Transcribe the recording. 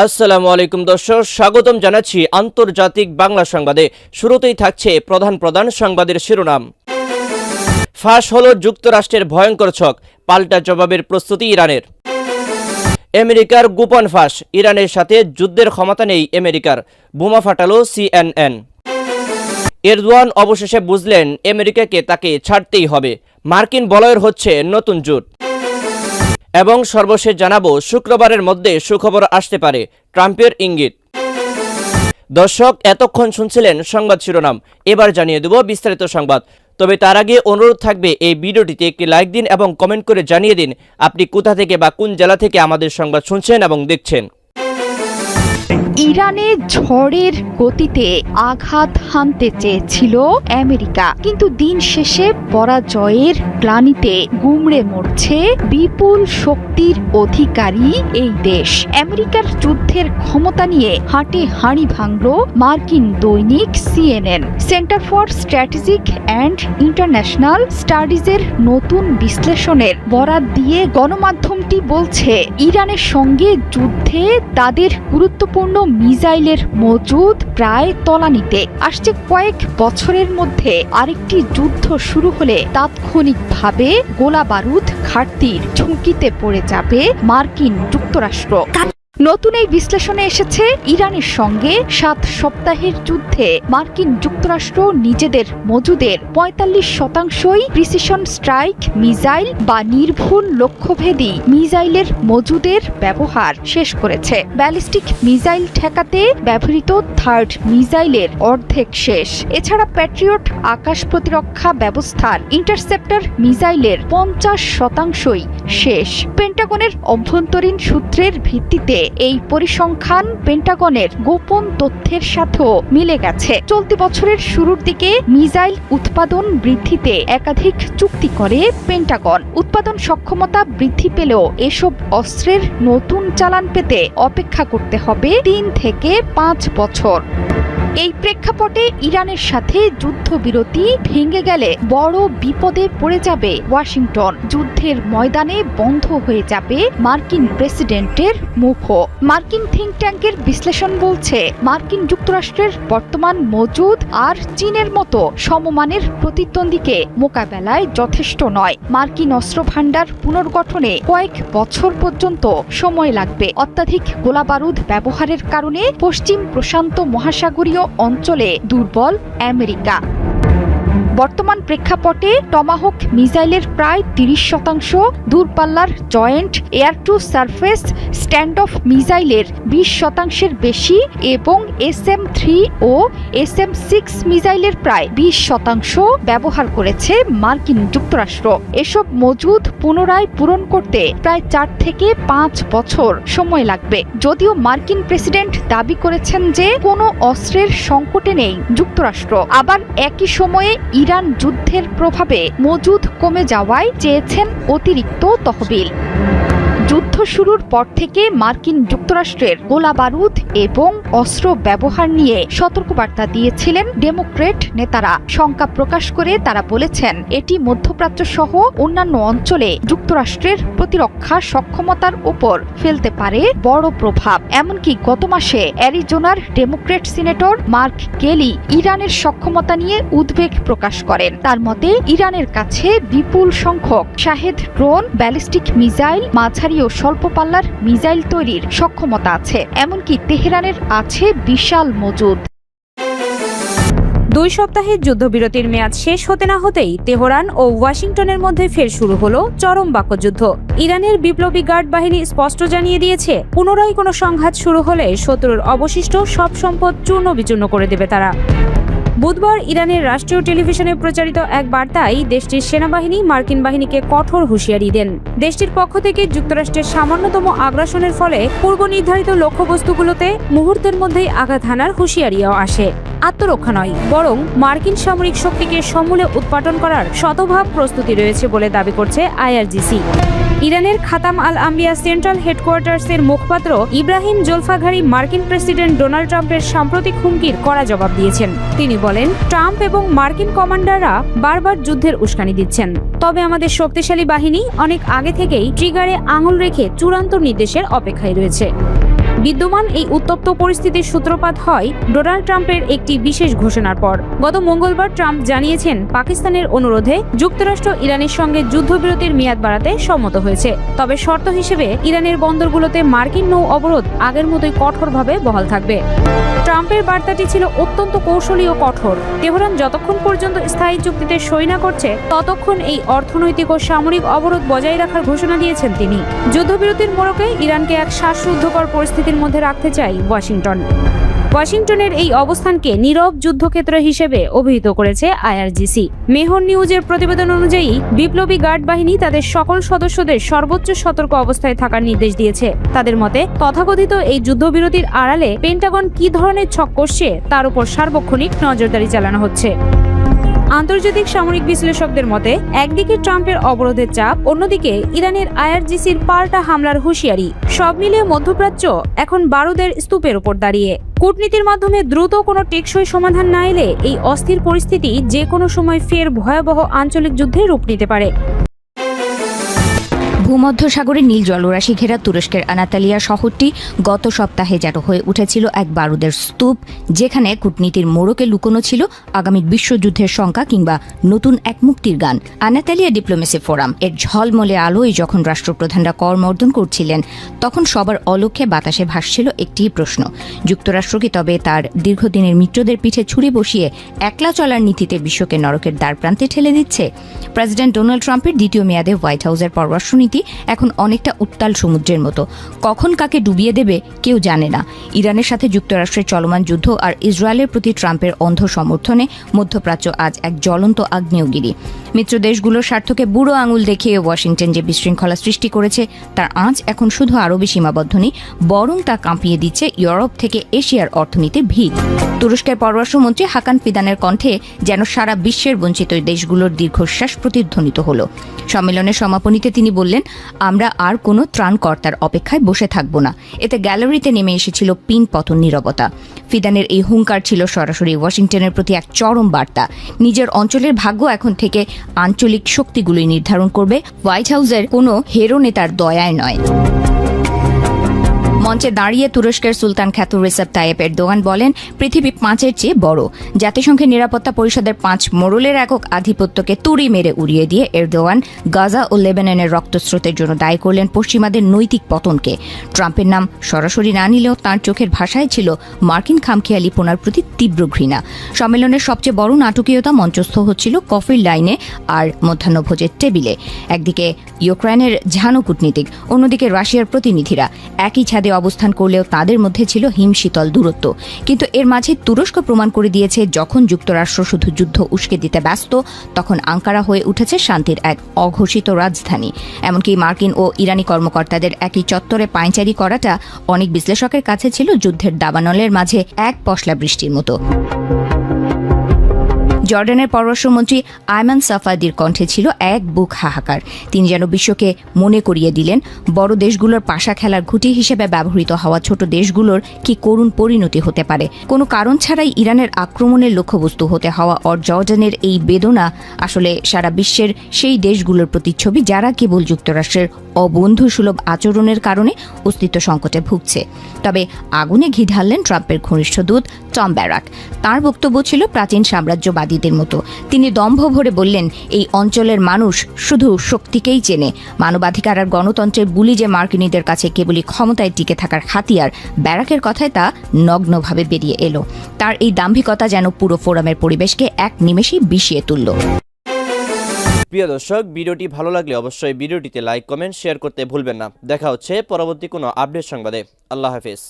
আসসালামু আলাইকুম দর্শক, স্বাগতম জানাচ্ছি আন্তর্জাতিক বাংলা সংবাদে। শুরুতেই থাকছে প্রধান সংবাদের শিরোনাম। ফাঁস হলো যুক্তরাষ্ট্রের ভয়ঙ্কর ছক, পাল্টা জবাবের প্রস্তুতি ইরানের। আমেরিকার গোপন ফাঁস, ইরানের সাথে যুদ্ধের ক্ষমতা নেই আমেরিকার, বোমা ফাটালো CNN। এরদোয়ান অবশেষে বুঝলেন আমেরিকাকে তাকে ছাড়তেই হবে, মার্কিন বলয়ের হচ্ছে নতুন জোট। এবং সর্বশেষ জানাবো, শুক্রবারের মধ্যে সুখবর আসতে পারে, ট্রাম্পের ইঙ্গিত। দর্শক, এতক্ষণ শুনছিলেন সংবাদ শিরোনাম, এবার জানিয়ে দেব বিস্তারিত সংবাদ। তবে তার আগে অনুরোধ থাকবে, এই ভিডিওটিতে একটি লাইক দিন এবং কমেন্ট করে জানিয়ে দিন আপনি কোথা থেকে বা কোন জেলা থেকে আমাদের সংবাদ শুনছেন এবং দেখছেন। ইরানে ঝড়ের গতিতে আঘাত হানতে চেয়েছিল আমেরিকা, কিন্তু দিন শেষে পরাজয়ের গ্লানিতে গুমড়ে মরছে বিপুল শক্তির অধিকারী এই দেশ। আমেরিকার যুদ্ধের ক্ষমতা নিয়ে হাঁটে হাঁড়ি ভাঙল মার্কিন দৈনিক CNN। Centre for strategic and international স্টাডিজের নতুন বিশ্লেষণের বরাত দিয়ে গণমাধ্যমটি বলছে, ইরানের সঙ্গে যুদ্ধে তাদের গুরুত্বপূর্ণ মিসাইলের মজুদ প্রায় তলানিতে। আসছে কয়েক বছরের মধ্যে আরেকটি যুদ্ধ শুরু হলে তাৎক্ষণিকভাবে গোলাবারুদ ঘাটতির ঝুঁকিতে পড়ে যাবে মার্কিন যুক্তরাষ্ট্র। নতুন এই বিশ্লেষণে এসেছে, ইরানের সঙ্গে 7 সপ্তাহের যুদ্ধে মার্কিন যুক্তরাষ্ট্র নিজেদের মজুদের 45%ই প্রিসিশন স্ট্রাইক মিসাইল বা নির্ভুল লক্ষ্যভেদী মিসাইলের মজুদের ব্যবহার শেষ করেছে। ব্যালিস্টিক মিসাইল ঠেকাতে ব্যবহৃত থার্ড মিসাইলের অর্ধেক শেষ। এছাড়া প্যাট্রিয়ট আকাশ প্রতিরক্ষা ব্যবস্থার ইন্টারসেপ্টর মিসাইলের 50%ই শেষ। পেন্টাগনের অভ্যন্তরীণ সূত্রের ভিত্তিতে এই পরিসংখ্যান পেন্টাগনের গোপন তথ্যের সাথেও মিলে গেছে। চলতি বছরের শুরুর দিকে মিসাইল উৎপাদন বৃদ্ধিতে একাধিক চুক্তি করে পেন্টাগন। উৎপাদন সক্ষমতা বৃদ্ধি পেলেও এসব অস্ত্রের নতুন চালান পেতে অপেক্ষা করতে হবে 3 থেকে 5 বছর। এই প্রেক্ষাপটে ইরানের সাথে যুদ্ধবিরতি ভেঙে গেলে বড় বিপদে পড়ে যাবে ওয়াশিংটন। যুদ্ধের ময়দানে বন্ধ হয়ে যাবে মার্কিন প্রেসিডেন্টের মুখও। মার্কিন থিঙ্ক ট্যাঙ্কের বিশ্লেষণ বলছে, মার্কিন যুক্তরাষ্ট্রের বর্তমান মজুদ আর চীনের মতো সমমানের প্রতিদ্বন্দ্বীকে মোকাবেলায় যথেষ্ট নয়। মার্কিন অস্ত্র ভাণ্ডার পুনর্গঠনে কয়েক বছর পর্যন্ত সময় লাগবে। অত্যাধিক গোলাবারুদ ব্যবহারের কারণে পশ্চিম প্রশান্ত মহাসাগরীয় অঞ্চলে দুর্বল আমেরিকা। বর্তমান প্রেক্ষাপটে টমাহক মিসাইলের প্রায় 30%, দূরপাল্লার joint air to surface stand off মিসাইলের 20%-এর বেশি এবং SM-3 ও SM-6 মিসাইলের প্রায় 20% ব্যবহার করেছে মার্কিন যুক্তরাষ্ট্র। এসব মজুদ পুনরায় পূরণ করতে প্রায় 4 থেকে 5 বছর সময় লাগবে। যদিও মার্কিন প্রেসিডেন্ট দাবি করেছেন যে কোনো অস্ত্রের সংকটে নেই যুক্তরাষ্ট্র, আবার একই সময়ে ইরান যুদ্ধের প্রভাবে মজুদ কমে যাওয়ায় চেয়েছেন অতিরিক্ত তহবিল। যুদ্ধ শুরুর পর থেকে মার্কিন যুক্তরাষ্ট্রের গোলাবারুদ এবং অস্ত্র ব্যবহার নিয়ে সতর্কবার্তা দিয়েছিলেন ডেমোক্রেট নেতারা। শঙ্কা প্রকাশ করে তারা বলেছেন, এটি মধ্যপ্রাচ্য সহ অন্যান্য অঞ্চলে যুক্তরাষ্ট্রের প্রতিরক্ষা সক্ষমতার উপর ফেলতে পারে বড় প্রভাব। এমনকি গত মাসে অ্যারিজোনার ডেমোক্রেট সিনেটর মার্ক কেলি ইরানের সক্ষমতা নিয়ে উদ্বেগ প্রকাশ করেন। তার মতে, ইরানের কাছে বিপুল সংখ্যক শাহেদ ড্রোন, ব্যালিস্টিক মিসাইল, মাঝারি ও স্বল্প পাল্লার মিসাইল তৈরির সক্ষমতা আছে। এমনকি তেহরানের আছে বিশাল মজুদ। 2 সপ্তাহের যুদ্ধবিরতির মেয়াদ শেষ হতে না হতেই তেহরান ও ওয়াশিংটনের মধ্যে ফের শুরু হলো চরম বাক্যযুদ্ধ। ইরানের বিপ্লবী গার্ড বাহিনী স্পষ্ট জানিয়ে দিয়েছে, পুনরায় কোনো সংঘাত শুরু হলে শত্রুর অবশিষ্ট সব সম্পদ চূর্ণ বিচূর্ণ করে দেবে তারা। বুধবার ইরানের রাষ্ট্রীয় টেলিভিশনে প্রচারিত এক বার্তায় দেশটির সেনাবাহিনী মার্কিন বাহিনীকে কঠোর হুঁশিয়ারি দেন। দেশটির পক্ষ থেকে যুক্তরাষ্ট্রের সামান্যতম আগ্রাসনের ফলে পূর্ব নির্ধারিত লক্ষ্যবস্তুগুলোতে মুহূর্তের মধ্যেই আঘাত হানার হুঁশিয়ারিও আসে। আত্মরক্ষা নয়, বরং মার্কিন সামরিক শক্তিকে সমূলে উৎপাটন করার শতভাগ প্রস্তুতি রয়েছে বলে দাবি করছে IRGC। ইরানের খাতাম আল আম্বিয়া সেন্ট্রাল হেডকোয়ার্টার্সের মুখপাত্র ইব্রাহিম জোলফাঘারি মার্কিন প্রেসিডেন্ট ডোনাল্ড ট্রাম্পের সাম্প্রতিক হুমকির কড়া জবাব দিয়েছেন। তিনি বলেন, ট্রাম্প এবং মার্কিন কমান্ডাররা বারবার যুদ্ধের উস্কানি দিচ্ছেন, তবে আমাদের শক্তিশালী বাহিনী অনেক আগে থেকেই ট্রিগারে আঙুল রেখে চূড়ান্ত নির্দেশের অপেক্ষায় রয়েছে। বিদ্যমান এই উত্তপ্ত পরিস্থিতির সূত্রপাত হয় ডোনাল্ড ট্রাম্পের একটি বিশেষ ঘোষণার পর। গত মঙ্গলবার ট্রাম্প জানিয়েছেন, পাকিস্তানের অনুরোধে যুক্তরাষ্ট্র ইরানের সঙ্গে যুদ্ধবিরতির মেয়াদ বাড়াতে সম্মত হয়েছে। তবে শর্ত হিসেবে ইরানের বন্দরগুলোতে মার্কিন নৌ অবরোধ আগের মতোই কঠোরভাবে বহাল থাকবে। ট্রাম্পের বার্তাটি ছিল অত্যন্ত কৌশলী ও কঠোর। তেহরান যতক্ষণ পর্যন্ত স্থায়ী চুক্তিতে সই না করছে, ততক্ষণ এই অর্থনৈতিক ও সামরিক অবরোধ বজায় রাখার ঘোষণা দিয়েছেন তিনি। যুদ্ধবিরতির মোড়কে ইরানকে এক শ্বাসরুদ্ধকর পরিস্থিতির মধ্যে রাখতে চায় ওয়াশিংটন। ওয়াশিংটনের এই অবস্থানকে নীরব যুদ্ধক্ষেত্র হিসেবে অভিহিত করেছে আইআরজিসি। মেহর নিউজের প্রতিবেদন অনুযায়ী বিপ্লবী গার্ড বাহিনী তাদের সকল সদস্যদের সর্বোচ্চ সতর্ক অবস্থায় থাকার নির্দেশ দিয়েছে। তাদের মতে, তথাকথিত এই যুদ্ধবিরতির আড়ালে পেন্টাগন কী ধরনের ছক কষছে তার উপর সার্বক্ষণিক নজরদারি চালানো হচ্ছে। আন্তর্জাতিক সামরিক বিশ্লেষকদের মতে, একদিকে ট্রাম্পের অবরোধের চাপ, অন্যদিকে ইরানের আইআরজিসির পাল্টা হামলার হুঁশিয়ারি। সব মিলিয়ে মধ্যপ্রাচ্য এখন বারুদের স্তূপের উপর দাঁড়িয়ে। কূটনীতির মাধ্যমে দ্রুত কোনো টেকসই সমাধান না এলে এই অস্থির পরিস্থিতি যে কোনো সময় ফের ভয়াবহ আঞ্চলিক যুদ্ধে রূপ নিতে পারে। ভূমধ্যসাগরে নীল জলরাশি ঘেরা তুরস্কের আনাতালিয়া শহরটি গত সপ্তাহে যেন হয়ে উঠেছিল এক বারুদের স্তূপ, যেখানে কূটনীতির মোড়কে লুকোনো ছিল আগামী বিশ্বযুদ্ধের শঙ্কা কিংবা নতুন এক মুক্তির গান। আনাতালিয়া ডিপ্লোমেসি ফোরাম এর ঝলমলে আলোয় যখন রাষ্ট্রপ্রধানরা করমর্দন করছিলেন, তখন সবার অলক্ষ্যে বাতাসে ভাসছিল একটি প্রশ্ন: যুক্তরাষ্ট্র কি তবে তার দীর্ঘদিনের মিত্রদের পিঠে ছুরি বসিয়ে একলা চলার নীতিতে বিশ্বকে নরকের দ্বারপ্রান্তে ঠেলে দিচ্ছে? প্রেসিডেন্ট ডোনাল্ড ট্রাম্পের দ্বিতীয় মেয়াদে হোয়াইট হাউসের পররাষ্ট্রনীতি এখন অনেকটা উত্তাল সমুদ্রের মতো। কখন কাকে ডুবিয়ে দেবে কেউ জানে না। ইরানের সাথে যুক্তরাষ্ট্রের চলমান যুদ্ধ আর ইসরায়েলের প্রতি ট্রাম্পের অন্ধ সমর্থনে মধ্যপ্রাচ্য আজ এক জ্বলন্ত আগ্নেয়গিরি। মিত্র দেশগুলোর স্বার্থকে বুড়ো আঙুল দেখিয়ে ওয়াশিংটন যে বিশৃঙ্খলা সৃষ্টি করেছে, তার আঁচ এখন শুধু আরবই সীমাবদ্ধ নেই, বরং তা কাঁপিয়ে দিচ্ছে ইউরোপ থেকে এশিয়ার অর্থনীতির ভিত। তুরস্কের পররাষ্ট্রমন্ত্রী হাকান ফিদানের কণ্ঠে যেন সারা বিশ্বের বঞ্চিত দেশগুলোর দীর্ঘশ্বাস প্রতিধ্বনিত হল। সম্মেলনের সমাপনীতে তিনি বললেন, আমরা আর কোনো ত্রাণকর্তার অপেক্ষায় বসে থাকব না। এতে গ্যালারিতে নেমে এসেছিল পিন পতন নীরবতা। ফিদানের এই হুঙ্কার ছিল সরাসরি ওয়াশিংটনের প্রতি এক চরম বার্তা। নিজের অঞ্চলের ভাগ্য এখন থেকে আঞ্চলিক শক্তিগুলোই নির্ধারণ করবে, হোয়াইট হাউসের কোনো হেরো নেতার দয়ায় নয়। মঞ্চে দাঁড়িয়ে তুরস্কের সুলতান খ্যাত রিসেপ তাইয়েপ এরদোয়ান বলেন, পৃথিবী ৫-এর চেয়ে বড়। জাতিসংঘের নিরাপত্তা পরিষদের ৫ মোড়লের একক আধিপত্যকে তুড়ি মেরে উড়িয়ে দিয়ে এরদোয়ান গাজা ও লেবাননের রক্তস্রোতের জন্য দায়ী করলেন পশ্চিমাদের নৈতিক পতনকে। ট্রাম্পের নাম সরাসরি না নিলেও তাঁর চোখের ভাষায় ছিল মার্কিন খামখেয়ালিপনার প্রতি তীব্র ঘৃণা। সম্মেলনের সবচেয়ে বড় নাটকীয়তা মঞ্চস্থ হচ্ছিল কফির লাইনে আর মধ্যাহ্নভোজের টেবিলে। একদিকে ইউক্রেনের ঝানু কূটনীতিক, অন্যদিকে রাশিয়ার প্রতিনিধিরা একই ছাদে অবস্থান করলেও তাদের মধ্যে ছিল হিমশীতল দূরত্ব। কিন্তু এর মাঝে তুরস্ক প্রমাণ করে দিয়েছে, যখন যুক্তরাষ্ট্র শুধু যুদ্ধ উস্কে দিতে ব্যস্ত, তখন আঙ্কারা হয়ে উঠেছে শান্তির এক অঘোষিত রাজধানী। এমনকি মার্কিন ও ইরানি কর্মকর্তাদের একই চত্বরে পায়চারি করাটা অনেক বিশ্লেষকের কাছে ছিল যুদ্ধের দাবানলের মাঝে এক পশলা বৃষ্টির মতো। জর্ডানের পররাষ্ট্রমন্ত্রী আয়মান সাফাদির কণ্ঠে ছিল এক বুক হাহাকার। তিনি যেন বিশ্বকে মনে করিয়ে দিলেন, বড় দেশগুলোর পাশা খেলার ঘুঁটি হিসেবে ব্যবহৃত হওয়া ছোট দেশগুলোর কি করুণ পরিণতি হতে পারে। কোনো কারণ ছাড়াই ইরানের আক্রমণের লক্ষ্যবস্তু হতে হওয়া জর্ডানের এই বেদনা আসলে সারা বিশ্বের সেই দেশগুলোর প্রতিচ্ছবি, যারা কেবল যুক্তরাষ্ট্রের অবন্ধুসুলভ আচরণের কারণে অস্তিত্ব সংকটে ভুগছে। তবে আগুনে ঘি ঢাললেন ট্রাম্পের ঘনিষ্ঠ দূত টম ব্যারাক। তাঁর বক্তব্য ছিল প্রাচীন সাম্রাজ্যবাদীদের মতো। তিনি দম্ভ ভরে বললেন, এই অঞ্চলের মানুষ শুধু শক্তিকেই চেনে। মানবাধিকার আর গণতন্ত্রের বুলি যে মার্কিনীদের কাছে কেবলই ক্ষমতায় টিকে থাকার হাতিয়ার, ব্যারাকের কথায় তা নগ্নভাবে বেরিয়ে এলো। তার এই দাম্ভিকতা যেন পুরো ফোরামের পরিবেশকে এক নিমেষেই বিষিয়ে তুলল। প্রিয় দর্শক, ভিডিওটি ভালো লাগলে অবশ্যই ভিডিওটিতে লাইক, কমেন্ট, শেয়ার করতে ভুলবেন না। দেখা হচ্ছে পরবর্তী কোনো আপডেট সংবাদে। আল্লাহ হাফেজ।